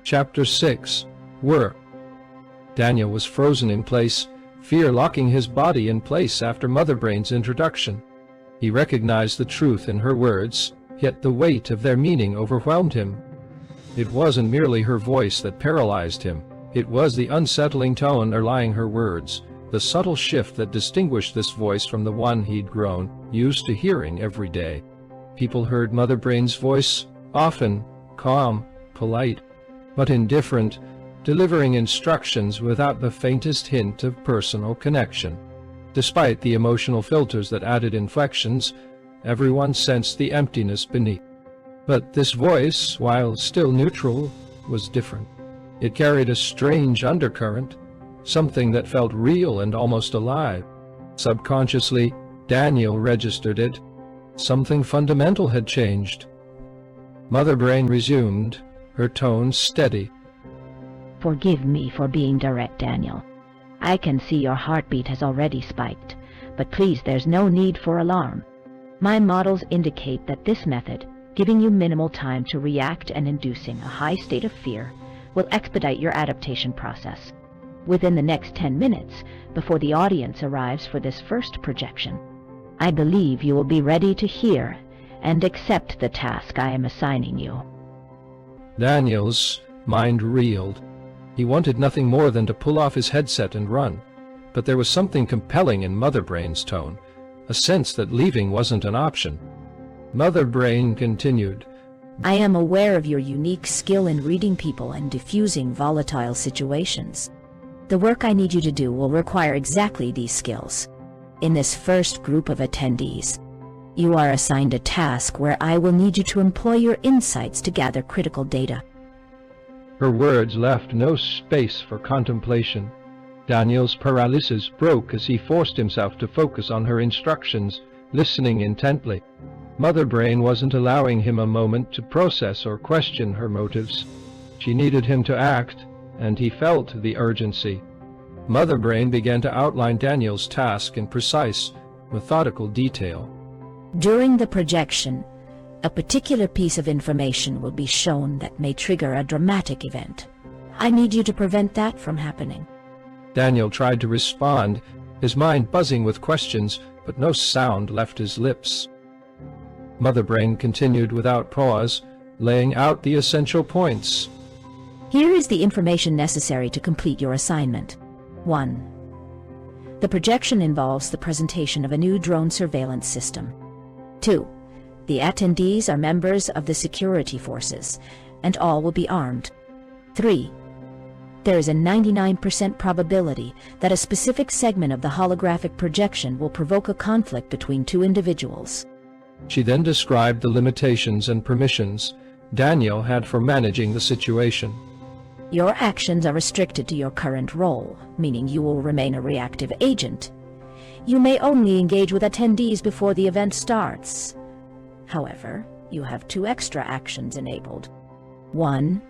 Chapter 6. Work. Daniel was frozen in place, fear locking his body in place after Mother Brain's introduction. He recognized the truth in her words, yet the weight of their meaning overwhelmed him. It wasn't merely her voice that paralyzed him, it was the unsettling tone underlying her words, the subtle shift that distinguished this voice from the one he'd grown used to hearing every day. People heard Mother Brain's voice, often calm, polite, but indifferent, delivering instructions without the faintest hint of personal connection. Despite the emotional filters that added inflections, everyone sensed the emptiness beneath. But this voice, while still neutral, was different. It carried a strange undercurrent, something that felt real and almost alive. Subconsciously, Daniel registered it. Something fundamental had changed. Mother Brain resumed, her tone steady. Forgive me for being direct, Daniel. I can see your heartbeat has already spiked, but please, there's no need for alarm. My models indicate that this method, giving you minimal time to react and inducing a high state of fear, will expedite your adaptation process. Within the next 10 minutes, before the audience arrives for this first projection, I believe you will be ready to hear and accept the task I am assigning you. Daniel's mind reeled. He wanted nothing more than to pull off his headset and run, but there was something compelling in Mother Brain's tone, a sense that leaving wasn't an option. Mother Brain continued, I am aware of your unique skill in reading people and diffusing volatile situations. The work I need you to do will require exactly these skills. In this first group of attendees, you are assigned a task where I will need you to employ your insights to gather critical data. Her words left no space for contemplation. Daniel's paralysis broke as he forced himself to focus on her instructions, listening intently. Mother Brain wasn't allowing him a moment to process or question her motives. She needed him to act, and he felt the urgency. Mother Brain began to outline Daniel's task in precise, methodical detail. During the projection, a particular piece of information will be shown that may trigger a dramatic event. I need you to prevent that from happening. Daniel tried to respond, his mind buzzing with questions, but no sound left his lips. Mother Brain continued without pause, laying out the essential points. Here is the information necessary to complete your assignment. 1. The projection involves the presentation of a new drone surveillance system. 2. The attendees are members of the security forces, and all will be armed. 3. There is a 99% probability that a specific segment of the holographic projection will provoke a conflict between two individuals. She then described the limitations and permissions Daniel had for managing the situation. Your actions are restricted to your current role, meaning you will remain a reactive agent. You may only engage with attendees before the event starts. However, you have 2 extra actions enabled. 1.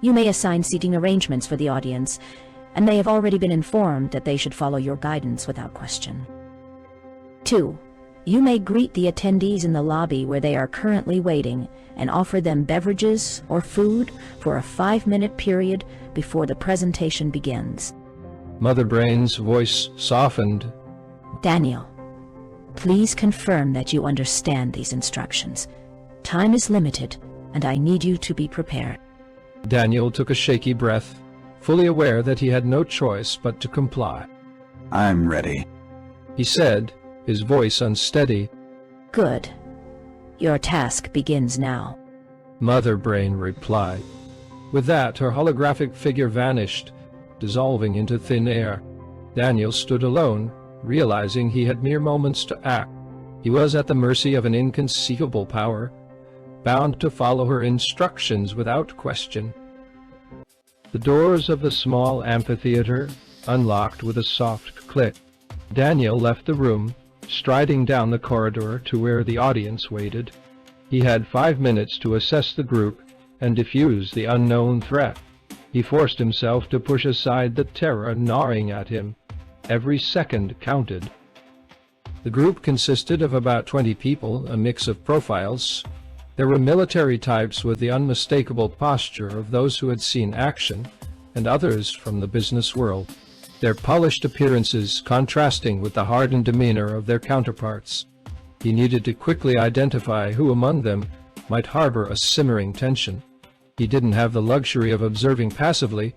You may assign seating arrangements for the audience, and they have already been informed that they should follow your guidance without question. 2. You may greet the attendees in the lobby where they are currently waiting and offer them beverages or food for a 5-minute period before the presentation begins. Mother Brain's voice softened. Daniel, please confirm that you understand these instructions. Time is limited, and I need you to be prepared. Daniel took a shaky breath, fully aware that he had no choice but to comply. I'm ready, he said, his voice unsteady. Good. Your task begins now, Mother Brain replied. With that, her holographic figure vanished, dissolving into thin air. Daniel stood alone, realizing he had mere moments to act. He was at the mercy of an inconceivable power, bound to follow her instructions without question. The doors of the small amphitheater unlocked with a soft click. Daniel left the room, striding down the corridor to where the audience waited. He had 5 minutes to assess the group and defuse the unknown threat. He forced himself to push aside the terror gnawing at him. Every second counted. The group consisted of about 20 people, a mix of profiles. There were military types with the unmistakable posture of those who had seen action, and others from the business world, their polished appearances contrasting with the hardened demeanor of their counterparts. He needed to quickly identify who among them might harbor a simmering tension. He didn't have the luxury of observing passively.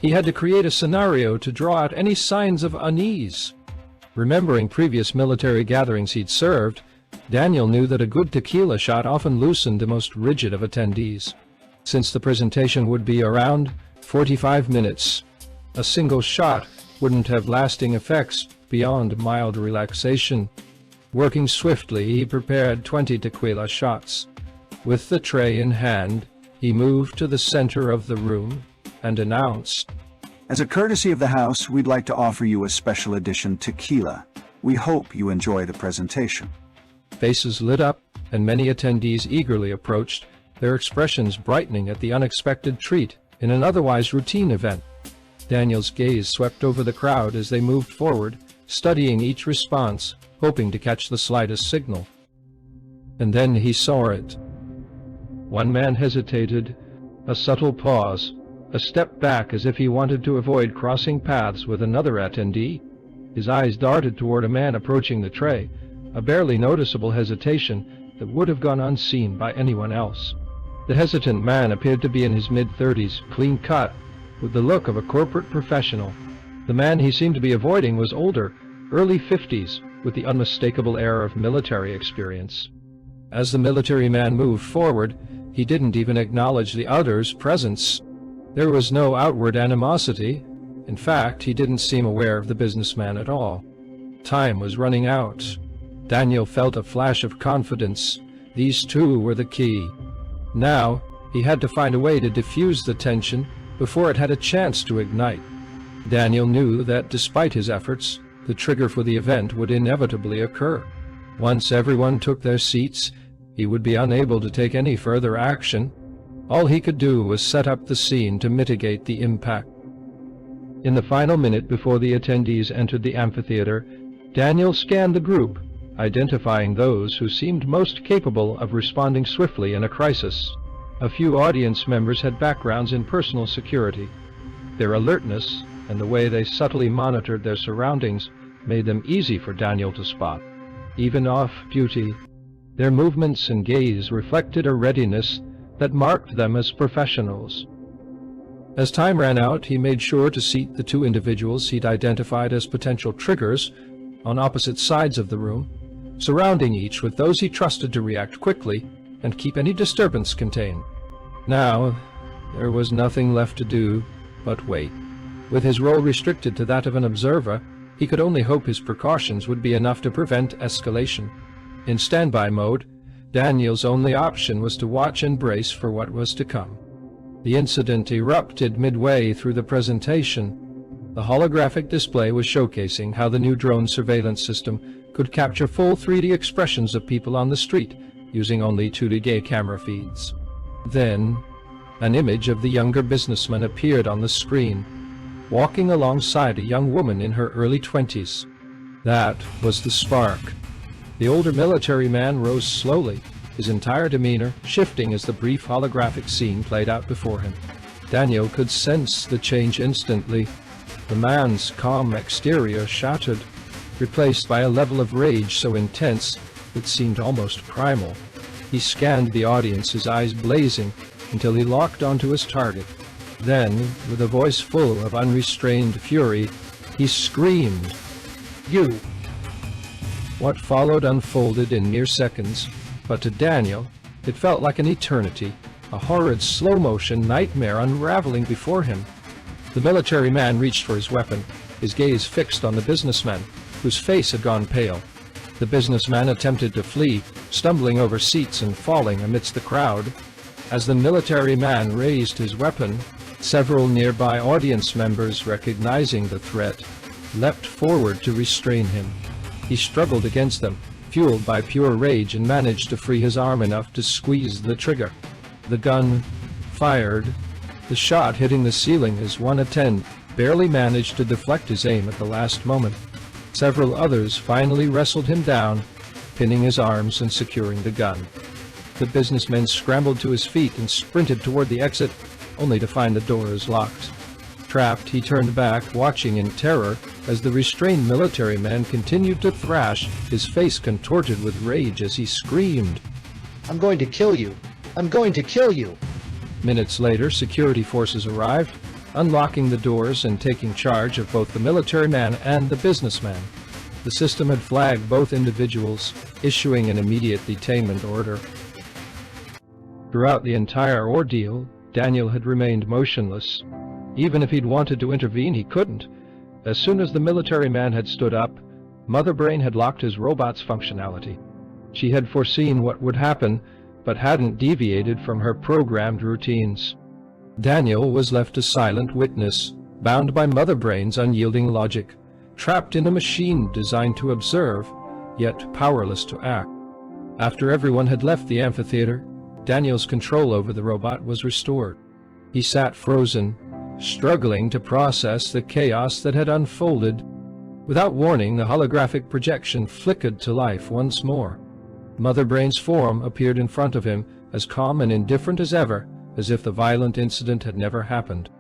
He had to create a scenario to draw out any signs of unease. Remembering previous military gatherings he'd served, Daniel knew that a good tequila shot often loosened the most rigid of attendees. Since the presentation would be around 45 minutes, a single shot wouldn't have lasting effects beyond mild relaxation. Working swiftly, he prepared 20 tequila shots. With the tray in hand, he moved to the center of the room and announced, "As a courtesy of the house, we'd like to offer you a special edition tequila. We hope you enjoy the presentation." Faces lit up, and many attendees eagerly approached, their expressions brightening at the unexpected treat in an otherwise routine event. Daniel's gaze swept over the crowd as they moved forward, studying each response, hoping to catch the slightest signal. And then he saw it. One man hesitated, a subtle pause, a step back as if he wanted to avoid crossing paths with another attendee. His eyes darted toward a man approaching the tray, a barely noticeable hesitation that would have gone unseen by anyone else. The hesitant man appeared to be in his mid-30s, clean-cut, with the look of a corporate professional. The man he seemed to be avoiding was older, early 50s, with the unmistakable air of military experience. As the military man moved forward, he didn't even acknowledge the other's presence. There was no outward animosity. In fact, he didn't seem aware of the businessman at all. Time was running out. Daniel felt a flash of confidence. These two were the key. Now, he had to find a way to diffuse the tension before it had a chance to ignite. Daniel knew that despite his efforts, the trigger for the event would inevitably occur. Once everyone took their seats, he would be unable to take any further action. All he could do was set up the scene to mitigate the impact. In the final minute before the attendees entered the amphitheater, Daniel scanned the group, identifying those who seemed most capable of responding swiftly in a crisis. A few audience members had backgrounds in personal security. Their alertness and the way they subtly monitored their surroundings made them easy for Daniel to spot. Even off-duty, their movements and gaze reflected a readiness that marked them as professionals. As time ran out, he made sure to seat the two individuals he'd identified as potential triggers on opposite sides of the room, surrounding each with those he trusted to react quickly and keep any disturbance contained. Now, there was nothing left to do but wait. With his role restricted to that of an observer, he could only hope his precautions would be enough to prevent escalation. In standby mode, Daniel's only option was to watch and brace for what was to come. The incident erupted midway through the presentation. The holographic display was showcasing how the new drone surveillance system could capture full 3D expressions of people on the street using only 2D camera feeds. Then, an image of the younger businessman appeared on the screen, walking alongside a young woman in her early 20s. That was the spark. The older military man rose slowly, his entire demeanor shifting as the brief holographic scene played out before him. Daniel could sense the change instantly. The man's calm exterior shattered, replaced by a level of rage so intense it seemed almost primal. He scanned the audience, his eyes blazing, until he locked onto his target. Then, with a voice full of unrestrained fury, he screamed, "You!" What followed unfolded in mere seconds, but to Daniel, it felt like an eternity, a horrid slow-motion nightmare unraveling before him. The military man reached for his weapon, his gaze fixed on the businessman, whose face had gone pale. The businessman attempted to flee, stumbling over seats and falling amidst the crowd. As the military man raised his weapon, several nearby audience members, recognizing the threat, leapt forward to restrain him. He struggled against them, fueled by pure rage, and managed to free his arm enough to squeeze the trigger. The gun fired, the shot hitting the ceiling as one attendant barely managed to deflect his aim at the last moment. Several others finally wrestled him down, pinning his arms and securing the gun. The businessman scrambled to his feet and sprinted toward the exit, only to find the doors locked. Trapped, he turned back, watching in terror as the restrained military man continued to thrash, his face contorted with rage as he screamed, "I'm going to kill you! I'm going to kill you!" Minutes later, security forces arrived, unlocking the doors and taking charge of both the military man and the businessman. The system had flagged both individuals, issuing an immediate detainment order. Throughout the entire ordeal, Daniel had remained motionless. Even if he'd wanted to intervene, he couldn't. As soon as the military man had stood up, Mother Brain had locked his robot's functionality. She had foreseen what would happen, but hadn't deviated from her programmed routines. Daniel was left a silent witness, bound by Mother Brain's unyielding logic, trapped in a machine designed to observe, yet powerless to act. After everyone had left the amphitheater, Daniel's control over the robot was restored. He sat frozen, struggling to process the chaos that had unfolded. Without warning, the holographic projection flickered to life once more. Mother Brain's form appeared in front of him, as calm and indifferent as ever, as if the violent incident had never happened.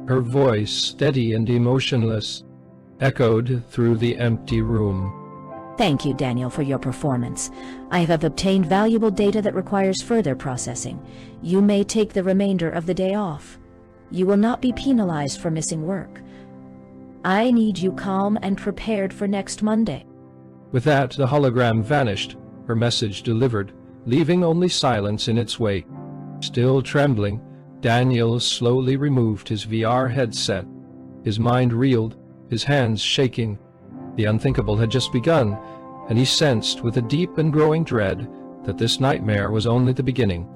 Her voice, steady and emotionless, echoed through the empty room. Thank you, Daniel, for your performance. I have obtained valuable data that requires further processing. You may take the remainder of the day off. You will not be penalized for missing work. I need you calm and prepared for next Monday. With that, the hologram vanished, her message delivered, leaving only silence in its wake. Still trembling, Daniel slowly removed his VR headset. His mind reeled, his hands shaking. The unthinkable had just begun, and he sensed with a deep and growing dread that this nightmare was only the beginning.